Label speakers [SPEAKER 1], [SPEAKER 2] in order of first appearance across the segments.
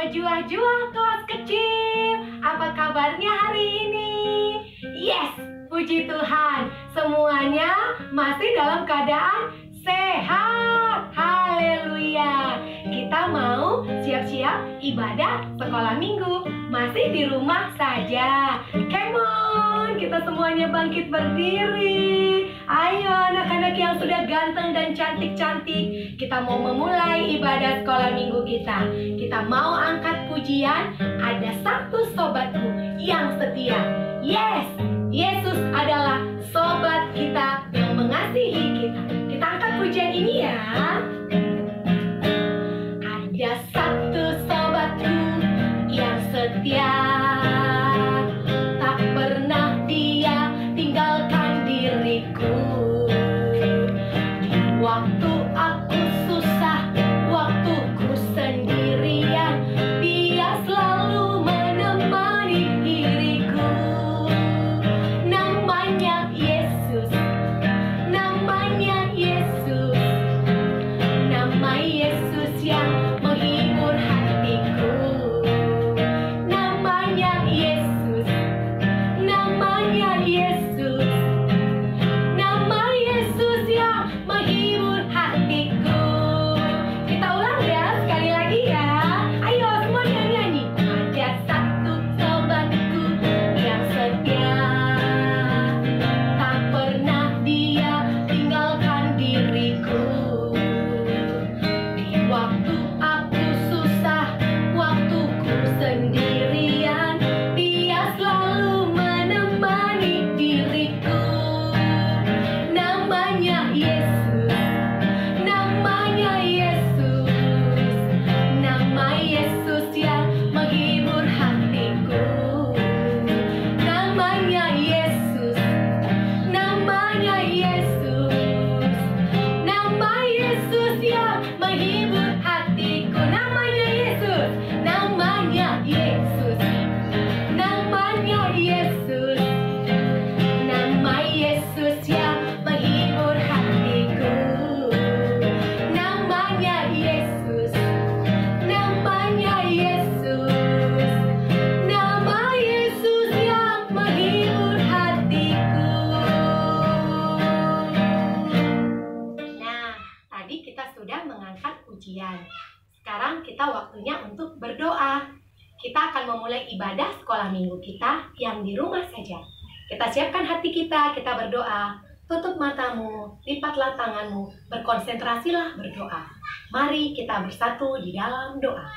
[SPEAKER 1] Pejuah-juah kelas kecil, apa kabarnya hari ini? Yes, puji Tuhan, semuanya masih dalam keadaan sehat. Haleluya. Kita mau siap-siap ibadah sekolah minggu, masih di rumah saja. Come on, kita semuanya bangkit berdiri. Ayo anak-anak yang sudah ganteng dan cantik-cantik, kita mau memulai ibadah sekolah minggu kita. Kita mau angkat pujian, ada satu sobatku yang setia. Yes, Yesus adalah sobat kita yang mengasihi kita. Kita angkat pujian ini ya. Ada satu sobatku yang setia, tak pernah dia tinggalkan diriku. Di waktu aku susah, waktuku sendirian, dia selalu menemani diriku. Namanya Yesus, namanya Yesus, nama Yesus yang menghibur hatiku. Namanya Yesus, namanya Yesus, nama Yesus yang menghibur hatiku. Kita ulang ya, sekali lagi ya. Ayo semuanya nyanyi. Ada satu sobatku yang setia, tak pernah dia tinggalkan diriku. Di waktu aku susah, waktuku sendirian, dia selalu menemani diriku. Namanya Yesus, namanya Yesus, nama Yesus yang menghibur hatiku. Namanya Yesus, namanya Yesus, nama Yesus yang menghibur hatiku. Namanya Yesus, namanya Yesus, namanya Yesus, nama Yesus yang menghibur hatiku. Namanya Yesus, namanya Yesus, nama Yesus yang menghibur hatiku. Nah, tadi kita sudah mengangkat pujian. Sekarang kita waktunya untuk berdoa. Kita akan memulai ibadah sekolah minggu kita yang di rumah saja. Kita siapkan hati kita berdoa. Tutup matamu, lipatlah tanganmu, berkonsentrasilah berdoa. Mari kita bersatu di dalam doa.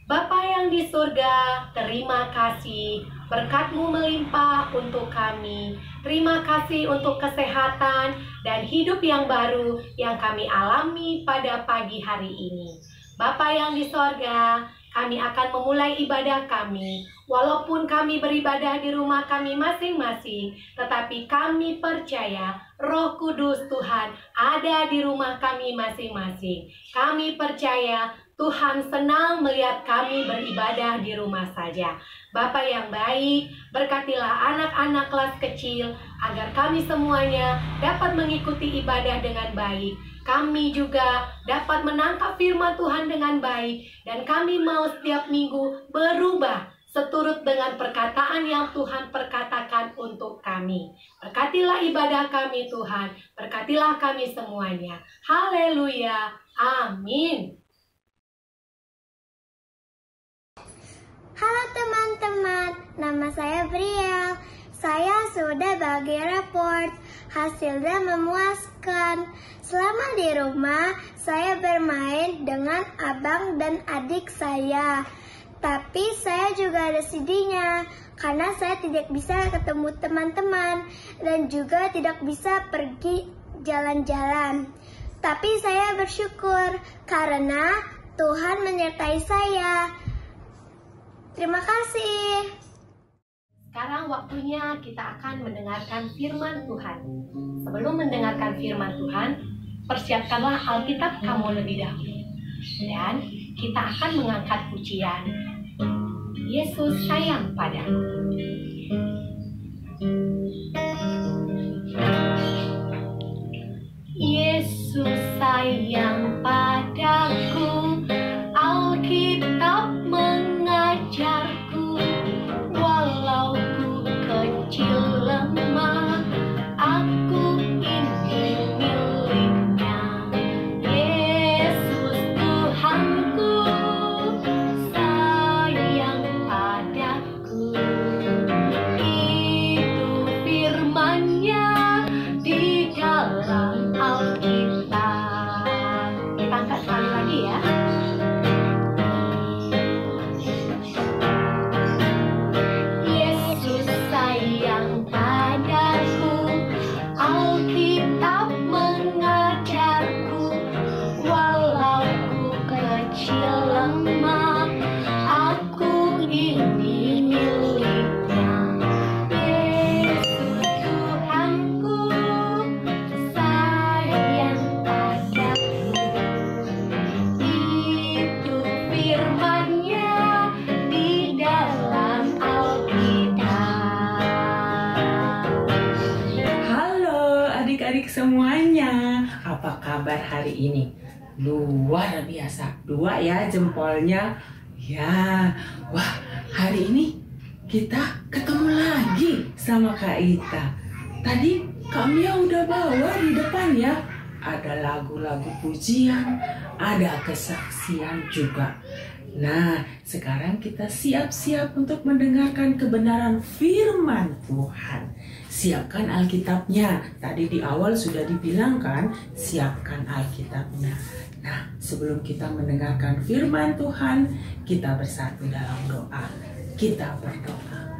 [SPEAKER 1] Bapa yang di surga, terima kasih berkat-Mu melimpah untuk kami. Terima kasih untuk kesehatan dan hidup yang baru yang kami alami pada pagi hari ini. Bapa yang di sorga, kami akan memulai ibadah kami. Walaupun kami beribadah di rumah kami masing-masing, tetapi kami percaya Roh Kudus Tuhan ada di rumah kami masing-masing. Kami percaya Tuhan senang melihat kami beribadah di rumah saja. Bapa yang baik, berkatilah anak-anak kelas kecil agar kami semuanya dapat mengikuti ibadah dengan baik. Kami juga dapat menangkap firman Tuhan dengan baik, dan kami mau setiap minggu berubah seturut dengan perkataan yang Tuhan perkatakan untuk kami. Berkatilah ibadah kami Tuhan, berkatilah kami semuanya. Haleluya, amin.
[SPEAKER 2] Halo teman-teman, nama saya Briel. Saya sudah bagi raport, hasilnya memuaskan. Selama di rumah, saya bermain dengan abang dan adik saya. Tapi saya juga ada sedihnya, karena saya tidak bisa ketemu teman-teman dan juga tidak bisa pergi jalan-jalan. Tapi saya bersyukur karena Tuhan menyertai saya. Terima kasih.
[SPEAKER 1] Sekarang waktunya kita akan mendengarkan firman Tuhan. Sebelum mendengarkan firman Tuhan, persiapkanlah Alkitab kamu lebih dahulu. Dan kita akan mengangkat pujian. Yesus sayang padaku. Yesus sayang padaku,
[SPEAKER 3] adik-adik semuanya. Apa kabar hari ini? Luar biasa. 2 ya jempolnya. Ya, wah hari ini kita ketemu lagi sama Kak Ita. Tadi Kak Mia udah bawa di depan ya. Ada lagu-lagu pujian, ada kesaksian juga. Nah, sekarang kita siap-siap untuk mendengarkan kebenaran firman Tuhan. Siapkan Alkitabnya. Tadi di awal sudah dibilang kan, siapkan Alkitabnya. Nah, sebelum kita mendengarkan firman Tuhan, kita bersatu dalam doa. Kita berdoa.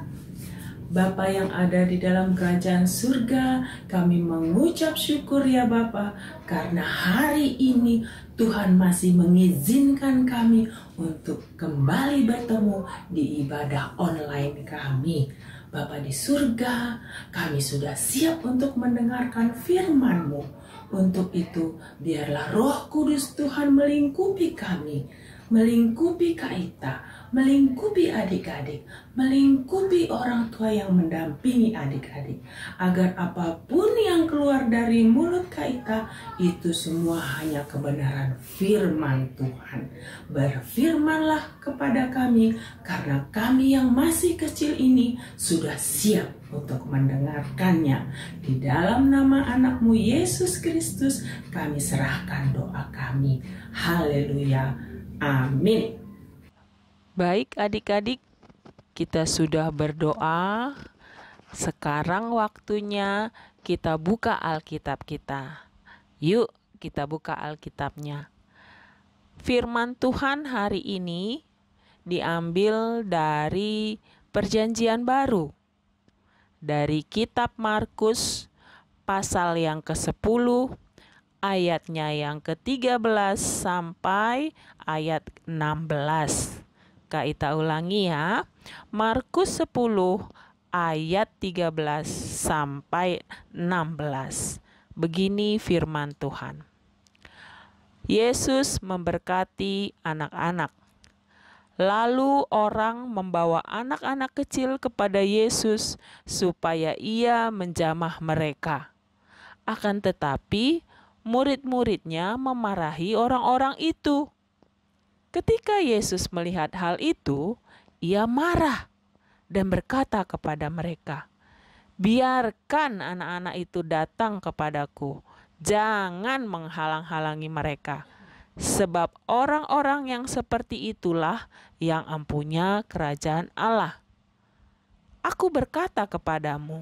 [SPEAKER 3] Bapa yang ada di dalam kerajaan surga, kami mengucap syukur ya Bapa, karena hari ini Tuhan masih mengizinkan kami untuk kembali bertemu di ibadah online kami. Bapa di surga, kami sudah siap untuk mendengarkan firman-Mu. Untuk itu, biarlah Roh Kudus Tuhan melingkupi kami, melingkupi Kak Ita, melingkupi adik-adik, melingkupi orang tua yang mendampingi adik-adik, agar apapun yang keluar dari mulut Kak Ita itu semua hanya kebenaran firman Tuhan. Berfirmanlah kepada kami, karena kami yang masih kecil ini sudah siap untuk mendengarkannya. Di dalam nama anakmu Yesus Kristus kami serahkan doa kami. Haleluya. Amin.
[SPEAKER 4] Baik adik-adik, kita sudah berdoa. Sekarang waktunya kita buka Alkitab kita. Yuk kita buka Alkitabnya. Firman Tuhan hari ini diambil dari Perjanjian Baru. Dari kitab Markus pasal yang ke-10 ayatnya yang ke-13 sampai ayat 16. Kak Ita ulangi ya. Markus 10 ayat 13 sampai 16. Begini firman Tuhan. Yesus memberkati anak-anak. Lalu orang membawa anak-anak kecil kepada Yesus supaya ia menjamah mereka. Akan tetapi murid-muridnya memarahi orang-orang itu. Ketika Yesus melihat hal itu, ia marah dan berkata kepada mereka, "Biarkan anak-anak itu datang kepadaku, jangan menghalang-halangi mereka. Sebab orang-orang yang seperti itulah yang empunya kerajaan Allah. Aku berkata kepadamu,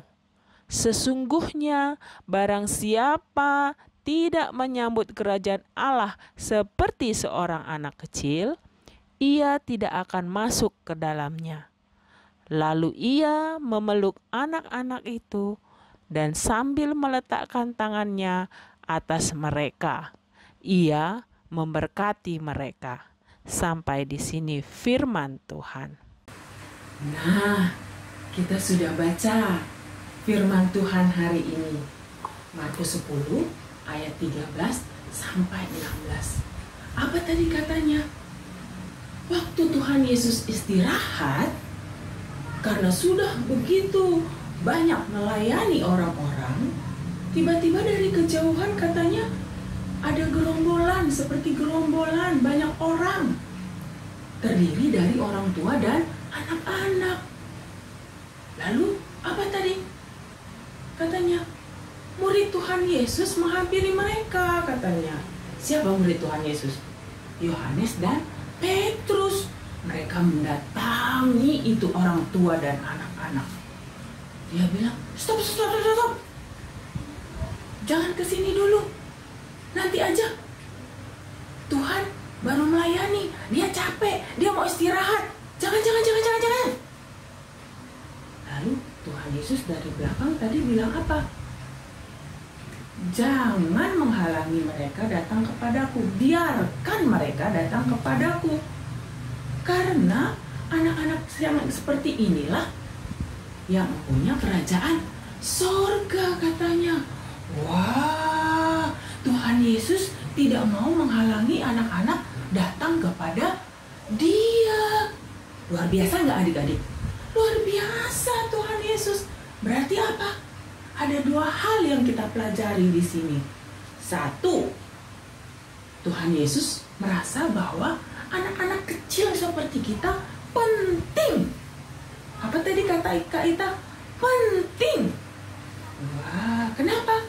[SPEAKER 4] sesungguhnya barang siapa tidak menyambut kerajaan Allah seperti seorang anak kecil, ia tidak akan masuk ke dalamnya." Lalu ia memeluk anak-anak itu dan sambil meletakkan tangannya atas mereka, ia memberkati mereka. Sampai di sini firman Tuhan.
[SPEAKER 3] Nah, kita sudah baca firman Tuhan hari ini. Markus 10 ayat 13 sampai 16. Apa tadi katanya? Waktu Tuhan Yesus istirahat, karena sudah begitu banyak melayani orang-orang, tiba-tiba dari kejauhan katanya ada gerombolan, seperti gerombolan banyak orang, terdiri dari orang tua dan anak-anak. Lalu apa tadi? Katanya murid Tuhan Yesus menghampiri mereka katanya. Siapa murid Tuhan Yesus? Yohanes dan Petrus. Mereka mendatangi itu orang tua dan anak-anak. Dia bilang, stop. Jangan kesini dulu. Nanti aja. Tuhan baru melayani. Dia capek. Dia mau istirahat. Jangan. Lalu Tuhan Yesus dari belakang tadi bilang apa? Jangan menghalangi mereka datang kepadaku. Biarkan mereka datang kepadaku. Karena anak-anak yang seperti inilah yang punya kerajaan sorga katanya. Wah, Tuhan Yesus tidak mau menghalangi anak-anak datang kepada Dia. Luar biasa nggak adik-adik? Luar biasa Tuhan Yesus. Berarti apa? ada dua hal yang kita pelajari di sini. Satu, Tuhan Yesus merasa bahwa anak-anak kecil seperti kita penting. Apa tadi kata Kak Ita? Penting. Wah, kenapa?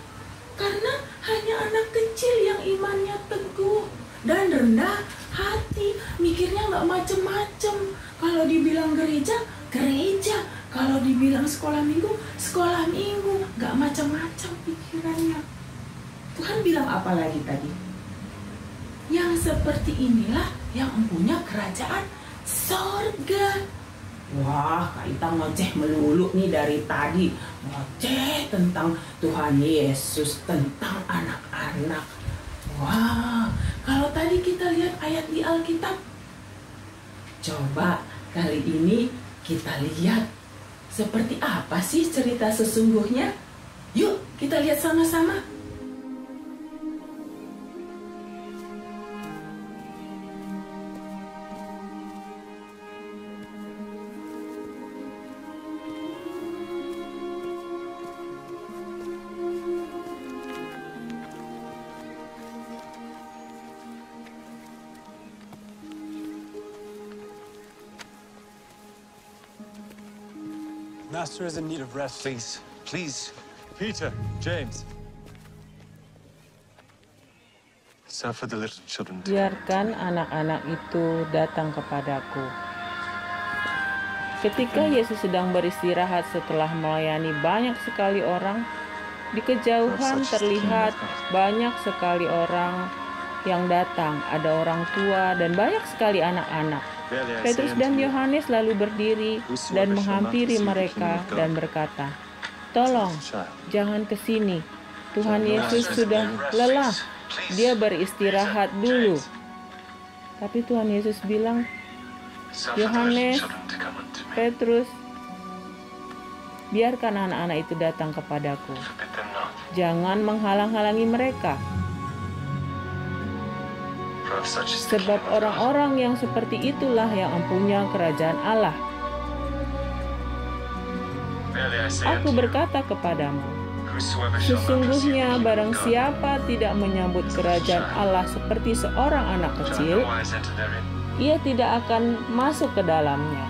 [SPEAKER 3] Karena hanya anak kecil yang imannya teguh dan rendah hati, mikirnya nggak macem-macem. Kalau dibilang gereja, gereja. Kalau dibilang sekolah minggu, nggak macam-macam pikirannya. Tuhan bilang apa lagi tadi? Yang seperti inilah yang mempunyai kerajaan sorga. Wah, Kak Ita ngoceh melulu nih dari tadi. Ngoceh tentang Tuhan Yesus, tentang anak-anak. Wah, kalau tadi kita lihat ayat di Alkitab, coba kali ini kita lihat seperti apa sih cerita sesungguhnya. Yuk, kita lihat sama-sama.
[SPEAKER 5] Master is in need of rest.
[SPEAKER 6] Please, please.
[SPEAKER 5] Peter, James. Suffer the little children.
[SPEAKER 4] Biarkan anak-anak itu datang kepadaku. Ketika Yesus sedang beristirahat setelah melayani banyak sekali orang, di kejauhan terlihat banyak sekali orang yang datang. Ada orang tua dan banyak sekali anak-anak. Petrus dan Yohanes lalu berdiri dan menghampiri mereka dan berkata, "Tolong, jangan ke sini. Tuhan Yesus sudah lelah. Dia beristirahat dulu." Tapi Tuhan Yesus bilang, "Yohanes, Petrus, biarkan anak-anak itu datang kepadaku. Jangan menghalang-halangi mereka. Sebab orang-orang yang seperti itulah yang mempunyai kerajaan Allah. Aku berkata kepadamu, sesungguhnya barang siapa tidak menyambut kerajaan Allah seperti seorang anak kecil, ia tidak akan masuk ke dalamnya."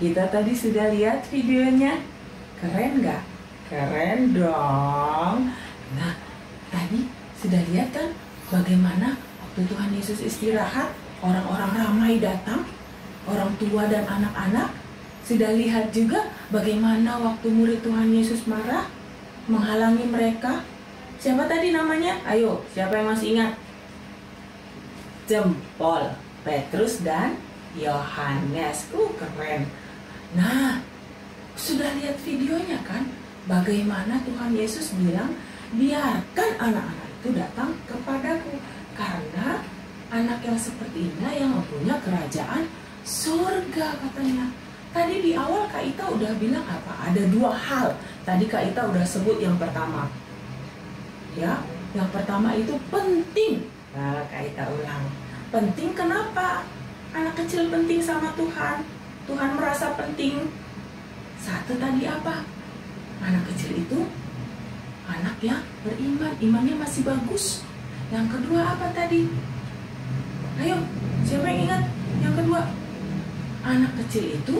[SPEAKER 3] Kita tadi sudah lihat videonya. Keren nggak? Keren dong. Nah, tadi sudah lihat kan bagaimana waktu Tuhan Yesus istirahat, orang-orang ramai datang, orang tua dan anak-anak. Sudah lihat juga bagaimana waktu murid Tuhan Yesus marah, menghalangi mereka. Siapa tadi namanya? Ayo, siapa yang masih ingat? Jempol, Petrus dan Yohanes. Keren. Nah, sudah lihat videonya kan? Bagaimana Tuhan Yesus bilang, biarkan anak-anak itu datang kepadaku. Karena anak yang seperti ini yang mempunyai kerajaan surga katanya. Tadi di awal Kak Ita udah bilang apa? Ada dua hal. Tadi Kak Ita udah sebut yang pertama. Ya, yang pertama itu penting. Nah, Kak Ita ulang. Penting kenapa? Anak kecil penting sama Tuhan. Tuhan merasa penting. Satu tadi apa? Anak kecil itu anak yang beriman, imannya masih bagus. Yang kedua apa tadi? Ayo, siapa yang ingat? Yang kedua, anak kecil itu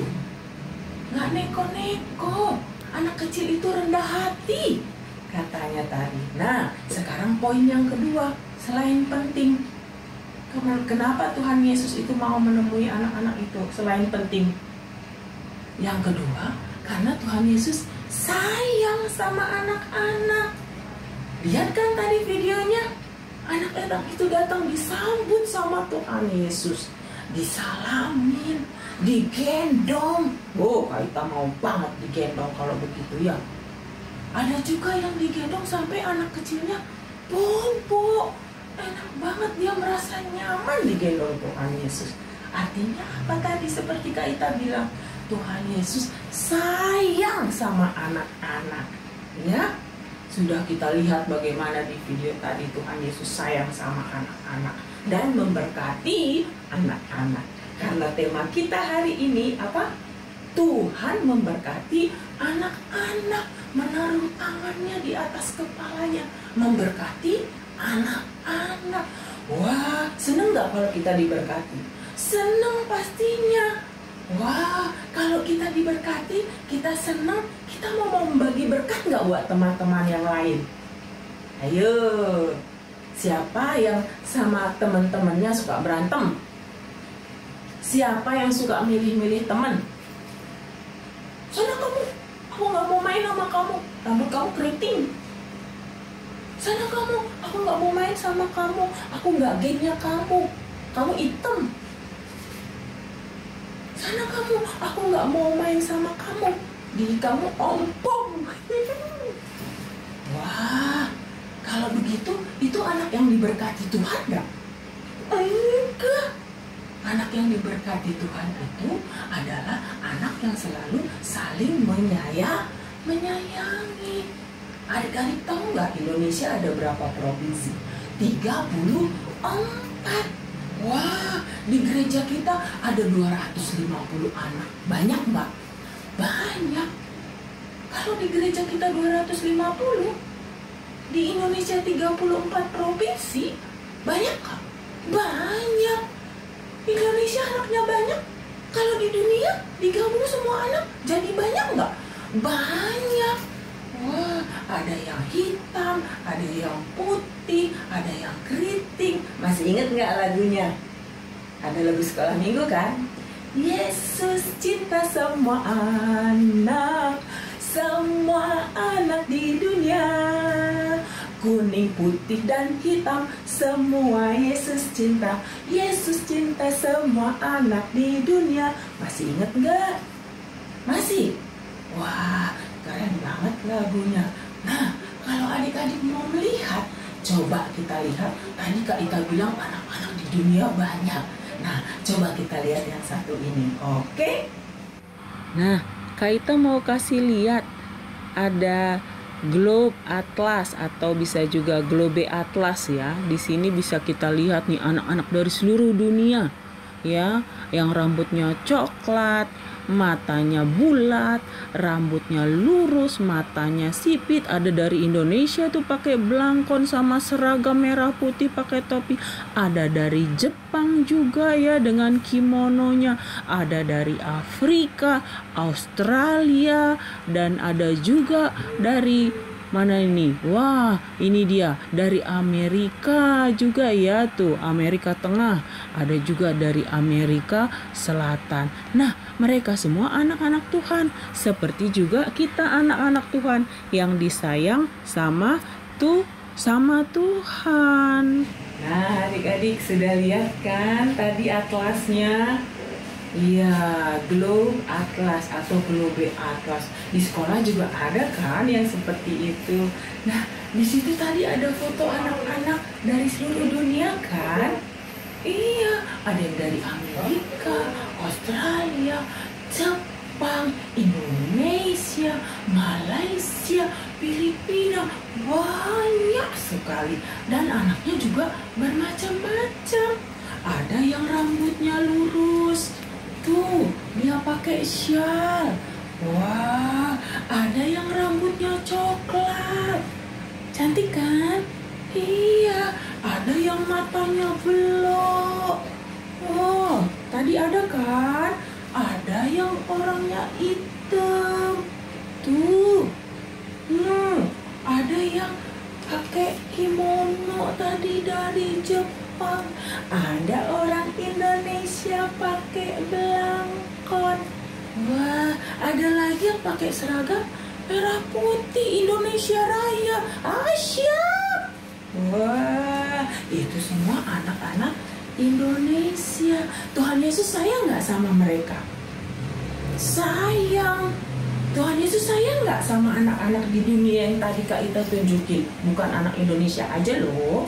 [SPEAKER 3] nggak neko-neko. Anak kecil itu rendah hati, katanya tadi. Nah, sekarang poin yang kedua, selain penting. Kenapa Tuhan Yesus itu mau menemui anak-anak itu selain penting? Yang kedua, karena Tuhan Yesus sayang sama anak-anak. Lihat kan tadi videonya, anak-anak itu datang disambut sama Tuhan Yesus, disalamin, digendong. Oh, kita mau banget digendong kalau begitu ya. Ada juga yang digendong sampai anak kecilnya bobo. Enak banget, dia merasa nyaman digendong Tuhan Yesus. Artinya apa tadi? Seperti Kak Ita bilang, Tuhan Yesus sayang sama anak-anak. Ya, sudah kita lihat bagaimana di video tadi Tuhan Yesus sayang sama anak-anak dan memberkati anak-anak. Karena tema kita hari ini apa? Tuhan memberkati anak-anak, menaruh tangannya di atas kepalanya, memberkati anak-anak. Wah, seneng gak kalau kita diberkati? Seneng pastinya. Wah, kalau kita diberkati, kita seneng, kita mau membagi berkat gak buat teman-teman yang lain? Ayo, siapa yang sama teman-temannya suka berantem? Siapa yang suka milih-milih teman? Sana kamu, aku gak mau main sama kamu, rambut kamu keriting. Sana kamu, aku gak mau main sama kamu, aku gak gengnya kamu hitam. Sana kamu, aku gak mau main sama kamu, gigi kamu ompong. Wah, kalau begitu, itu anak yang diberkati Tuhan gak? Enggak. Anak yang diberkati Tuhan itu adalah anak yang selalu saling menyayangi. Adik-adik tahu nggak Indonesia ada berapa provinsi? 34. Wah, di gereja kita ada 250 anak. Banyak nggak? Banyak. Kalau di gereja kita 250, di Indonesia 34 provinsi, banyak nggak? Banyak. Indonesia anaknya banyak. Kalau di dunia digabung semua anak jadi banyak nggak? Banyak. Wah, ada yang hitam, ada yang putih, ada yang keriting. Masih ingat nggak lagunya? Ada lagu sekolah minggu kan? Yesus cinta semua anak di dunia. Kuning, putih, dan hitam, semua Yesus cinta. Yesus cinta semua anak di dunia. Masih ingat nggak? Masih? Wah, keren banget lagunya. Nah, kalau adik-adik mau melihat, coba kita lihat. Tadi Kak Ita bilang anak-anak di dunia banyak. Nah, coba kita lihat yang satu ini, oke?
[SPEAKER 4] Nah, Kak Ita mau kasih lihat ada Globe Atlas atau bisa juga Globe Atlas ya. Di sini bisa kita lihat nih anak-anak dari seluruh dunia ya, yang rambutnya coklat, matanya bulat, rambutnya lurus, matanya sipit. Ada dari Indonesia tuh pakai belangkon sama seragam merah putih pakai topi. Ada dari Jepang juga ya dengan kimononya. Ada dari Afrika, Australia, dan ada juga dari mana ini? Wah, ini dia dari Amerika juga ya tuh, Amerika Tengah. Ada juga dari Amerika Selatan. Nah, mereka semua anak-anak Tuhan, seperti juga kita anak-anak Tuhan yang disayang sama Tuhan.
[SPEAKER 3] Nah, adik-adik sudah lihat kan tadi atlasnya? Iya, Globe Atlas atau Globe Atlas. Di sekolah juga ada kan yang seperti itu. Nah, di situ tadi ada foto anak-anak dari seluruh dunia kan? Iya, ada yang dari Amerika, Australia, Jepang, Indonesia, Malaysia, Filipina. Banyak sekali. Dan anaknya juga bermacam-macam. Ada yang rambutnya lurus. Tuh, dia pakai syal. Wah, ada yang rambutnya coklat. Cantik kan? Iya, ada yang matanya belok. Oh, tadi ada kan? Ada yang orangnya hitam. Tuh. Ada yang pakai kimono tadi dari Jepang. Jepang, ada orang Indonesia pakai belangkon. Wah, ada lagi yang pakai seragam merah putih Indonesia Raya. Siap. Wah, itu semua anak-anak Indonesia. Tuhan Yesus sayang nggak sama mereka? Sayang. Tuhan Yesus sayang nggak sama anak-anak di dunia yang tadi Kak Ita tunjukin? Bukan anak Indonesia aja loh.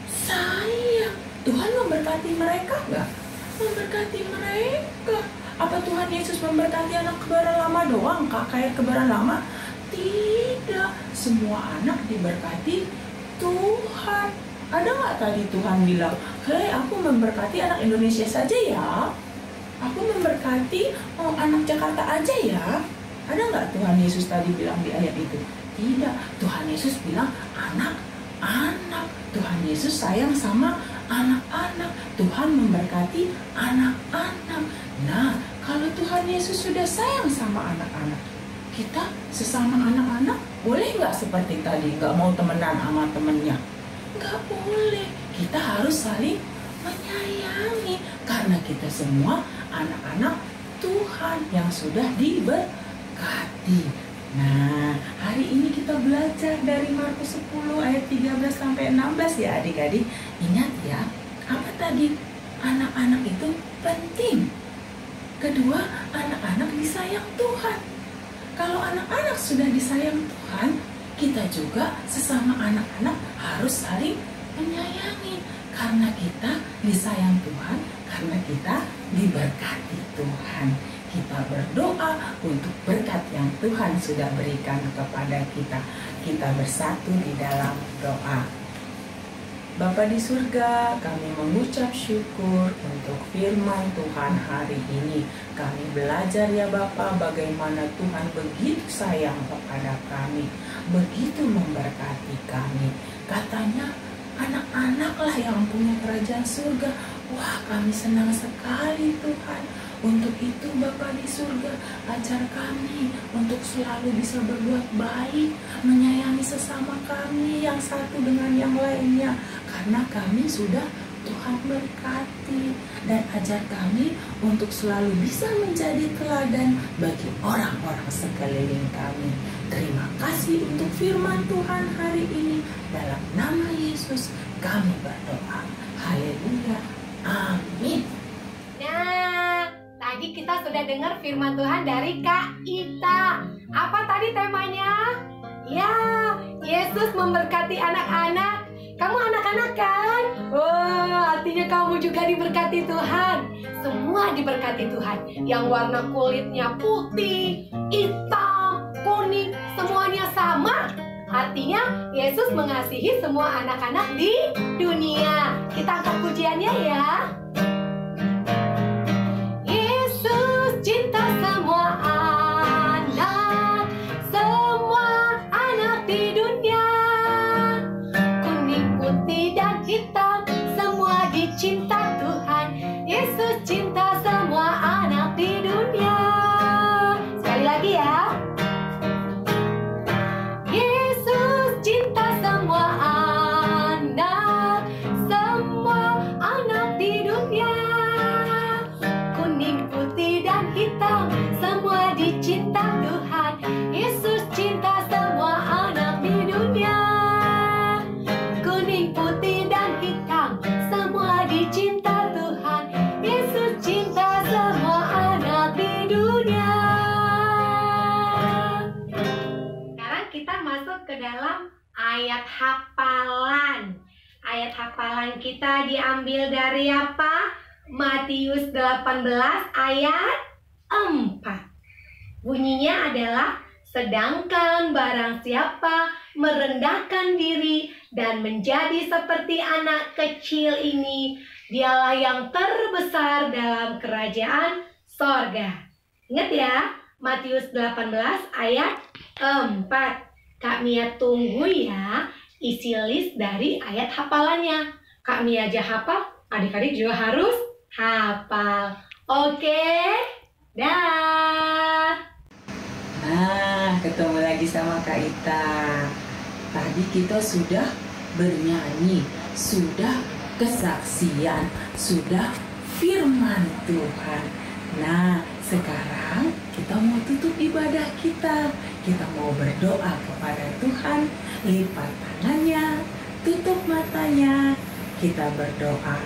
[SPEAKER 3] Sayang. Tuhan memberkati mereka nggak? Memberkati mereka. Apa Tuhan Yesus memberkati anak kebaran lama doang, Kak? Kayak kebaran lama? Tidak. Semua anak diberkati Tuhan. Ada nggak tadi Tuhan bilang, hei, aku memberkati anak Indonesia saja ya? Aku memberkati anak Jakarta aja ya? Ada nggak Tuhan Yesus tadi bilang di ayat itu? Tidak. Tuhan Yesus bilang anak-anak. Tuhan Yesus sayang sama anak-anak. Tuhan memberkati anak-anak. Nah, kalau Tuhan Yesus sudah sayang sama anak-anak, kita sesama anak-anak boleh nggak seperti tadi, nggak mau temenan sama temennya? Nggak boleh. Kita harus saling menyayangi karena kita semua anak-anak Tuhan yang sudah diberkati. Nah, hari ini kita belajar dari Markus 10 ayat 13 sampai 16 ya adik-adik. Ingat ya, apa tadi? Anak-anak itu penting. Kedua, anak-anak disayang Tuhan. Kalau anak-anak sudah disayang Tuhan, kita juga sesama anak-anak harus saling menyayangi. Karena kita disayang Tuhan, karena kita diberkati Tuhan. Kita berdoa untuk berkat yang Tuhan sudah berikan kepada kita. Kita bersatu di dalam doa. Bapa di surga, kami mengucap syukur untuk firman Tuhan hari ini. Kami belajar ya Bapa, bagaimana Tuhan begitu sayang kepada kami, begitu memberkati kami. Katanya anak-anaklah yang punya kerajaan surga. Wah, kami senang sekali Tuhan. Untuk itu Bapa di surga, ajar kami untuk selalu bisa berbuat baik, menyayangi sesama kami yang satu dengan yang lainnya. Karena kami sudah Tuhan berkati. Dan ajar kami untuk selalu bisa menjadi teladan bagi orang-orang sekeliling kami. Terima kasih untuk firman Tuhan hari ini. Dalam nama Yesus kami berdoa. Haleluya. Amin.
[SPEAKER 1] Nah, tadi kita sudah dengar firman Tuhan dari Kak Ita. Apa tadi temanya? Ya, Yesus memberkati anak-anak. Kamu anak-anak kan? Wah, artinya kamu juga diberkati Tuhan. Semua diberkati Tuhan. Yang warna kulitnya putih, hitam, kuning, semuanya sama. Artinya Yesus mengasihi semua anak-anak di dunia. Kita angkat pujiannya ya. Yesus cinta semua anak di dunia. Kuning, putih, dan hitam, semua dicinta Tuhan. Yesus cinta semua anak di dunia. Sekali lagi ya. Yesus cinta semua anak di dunia. Kuning, putih, dan hitam, semua dicinta Tuhan. Yesus cinta semua anak di dunia. Kuning, putih, dan hitam, semua dicinta Tuhan. Yesus cinta semua anak di dunia. Sekarang kita masuk ke dalam ayat hafalan. Ayat hafalan kita diambil dari apa? Matius 18 ayat 4. Bunyinya adalah, sedangkan barang siapa merendahkan diri dan menjadi seperti anak kecil ini, dialah yang terbesar dalam kerajaan sorga. Ingat ya, Matius 18 ayat 4. Kak Mia tunggu ya isi list dari ayat hafalannya. Kak Mia aja hafal, adik-adik juga harus hafal. Oke? Dah.
[SPEAKER 3] Nah, ketemu lagi sama Kak Ita. Tadi kita sudah bernyanyi, sudah kesaksian, sudah firman Tuhan. Nah, sekarang kita mau tutup ibadah kita. Kita mau berdoa kepada Tuhan. Lipat tangannya, tutup matanya. Kita berdoa.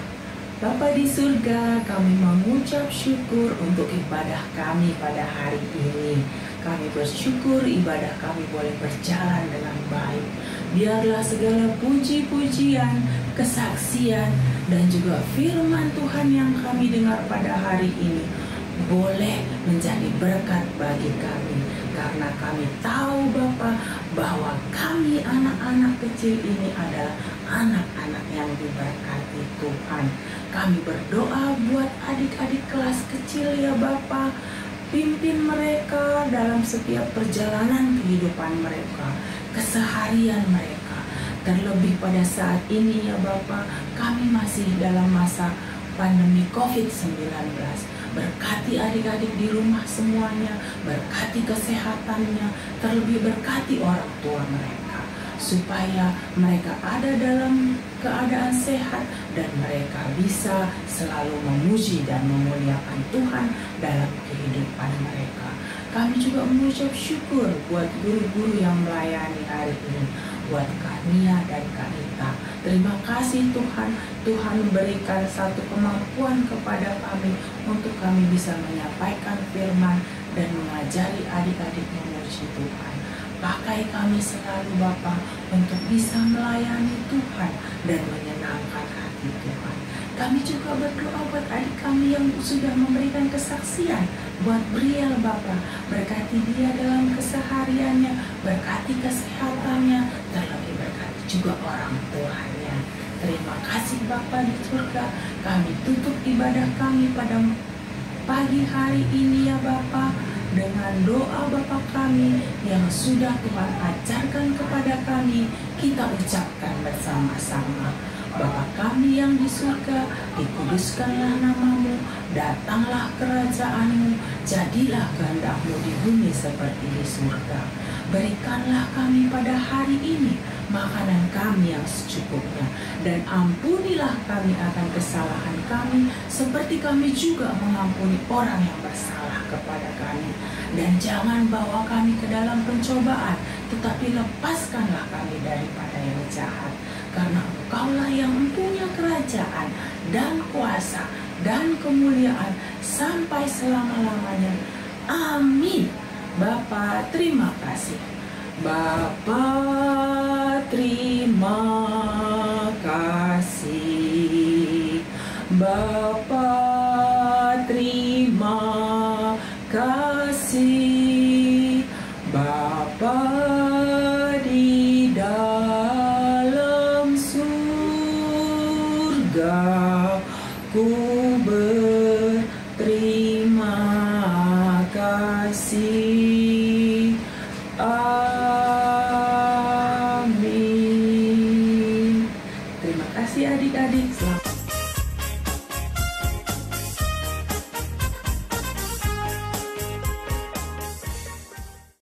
[SPEAKER 3] Bapa di surga, kami mengucap syukur untuk ibadah kami pada hari ini. Kami bersyukur ibadah kami boleh berjalan dengan baik. Biarlah segala puji-pujian, kesaksian, dan juga firman Tuhan yang kami dengar pada hari ini boleh menjadi berkat bagi kami. Karena kami tahu Bapa bahwa kami anak-anak kecil ini adalah anak-anak yang diberkati Tuhan. Kami berdoa buat adik-adik kelas kecil ya Bapa. Pimpin mereka dalam setiap perjalanan kehidupan mereka, keseharian mereka. Terlebih pada saat ini ya Bapa, kami masih dalam masa pandemi COVID-19. Berkati adik-adik di rumah semuanya, berkati kesehatannya, terlebih berkati orang tua mereka, supaya mereka ada dalam keadaan sehat dan mereka bisa selalu memuji dan memuliakan Tuhan dalam kehidupan mereka. Kami juga mengucap syukur buat guru-guru yang melayani hari ini, buat Kania dan Kanita. Terima kasih Tuhan, Tuhan memberikan satu kemampuan kepada kami untuk kami bisa menyampaikan firman dan mengajari adik-adik memuji Tuhan. Pakai kami selalu Bapa untuk bisa melayani Tuhan dan menyenangkan hati Tuhan. Kami juga berdoa buat adik kami yang sudah memberikan kesaksian, buat Briel Bapa, berkati dia dalam kesehariannya, berkati kesehatannya, terlebih berkati juga orang tuanya. Terima kasih Bapa di surga. Kami tutup ibadah kami pada pagi hari ini ya Bapa, dengan doa Bapa kami yang sudah Tuhan ajarkan kepada kami, kita ucapkan bersama-sama. Bapa kami yang di surga, dikuduskanlah namamu, datanglah kerajaan-Mu, jadilah kehendak-Mu di bumi seperti di surga. Berikanlah kami pada hari ini makanan kami yang secukupnya, dan ampunilah kami akan kesalahan kami, seperti kami juga mengampuni orang yang bersalah kepada kami. Dan jangan bawa kami ke dalam pencobaan, tetapi lepaskanlah kami daripada yang jahat. Karena Engkaulah yang mempunyai kerajaan dan kuasa dan kemuliaan sampai selama-lamanya. Amin. Bapa, terima kasih. Bapa, terima kasih. Bapa, terima kasih. Bapa di dalam surga, ku berterima kasih.